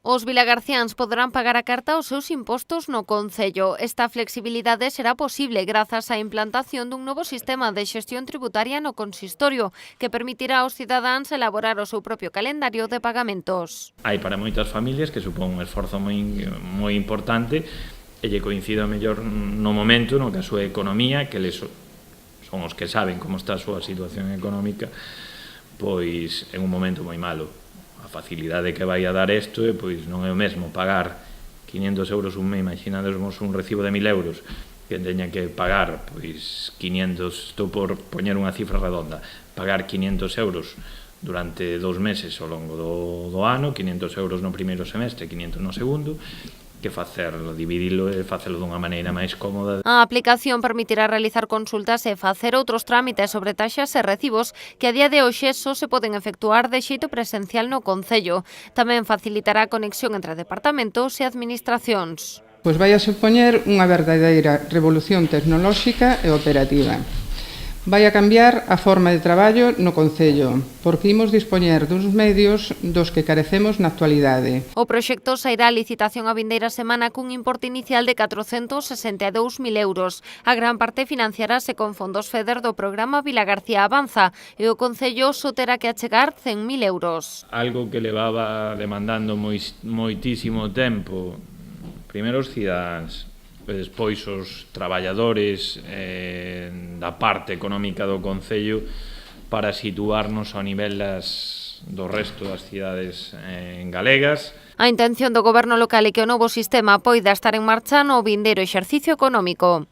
Os vilagarciáns poderán pagar a carta os seus impostos no concello. Esta flexibilidade será posible grazas á implantación dun novo sistema de xestión tributaria no consistorio que permitirá aos cidadáns elaborar o seu propio calendario de pagamentos. Hai para moitas familias que supón un esforzo moi importante e lle coincide mellor no momento no que a súa economía, que les son os que saben como está a súa situación económica, pois en un momento moi malo. A facilidade que vai a dar isto é, pois, non é o mesmo pagar 500 euros un mes, imaginademos un recibo de 1000 euros, que teña que pagar, pois, 500, estou por poñer unha cifra redonda, pagar 500 euros durante 2 meses ao longo do ano, 500 euros no primeiro semestre, 500 no segundo, que facerlo, dividilo e facelo dunha maneira máis cómoda. A aplicación permitirá realizar consultas e facer outros trámites sobre taxas e recibos que a día de hoxe só se poden efectuar de xeito presencial no concello. Tamén facilitará a conexión entre departamentos e administracións. Pois vai a supoñer unha verdadeira revolución tecnolóxica e operativa. Vai a cambiar a forma de traballo no concello, porque imos dispoñer duns medios dos que carecemos na actualidade. O proxecto sairá a licitación a vindeira semana cun importe inicial de 462.000 euros. A gran parte financiarase con fondos FEDER do programa Vilagarcía Avanza e o concello só terá que achegar 100.000 euros. Algo que levaba demandando moitísimo tempo, primeiro os cidadáns, e despois os traballadores da parte económica do concello, para situarnos ao nivel do resto das cidades galegas. A intención do goberno local é que o novo sistema poida estar en marcha no vindeiro exercicio económico.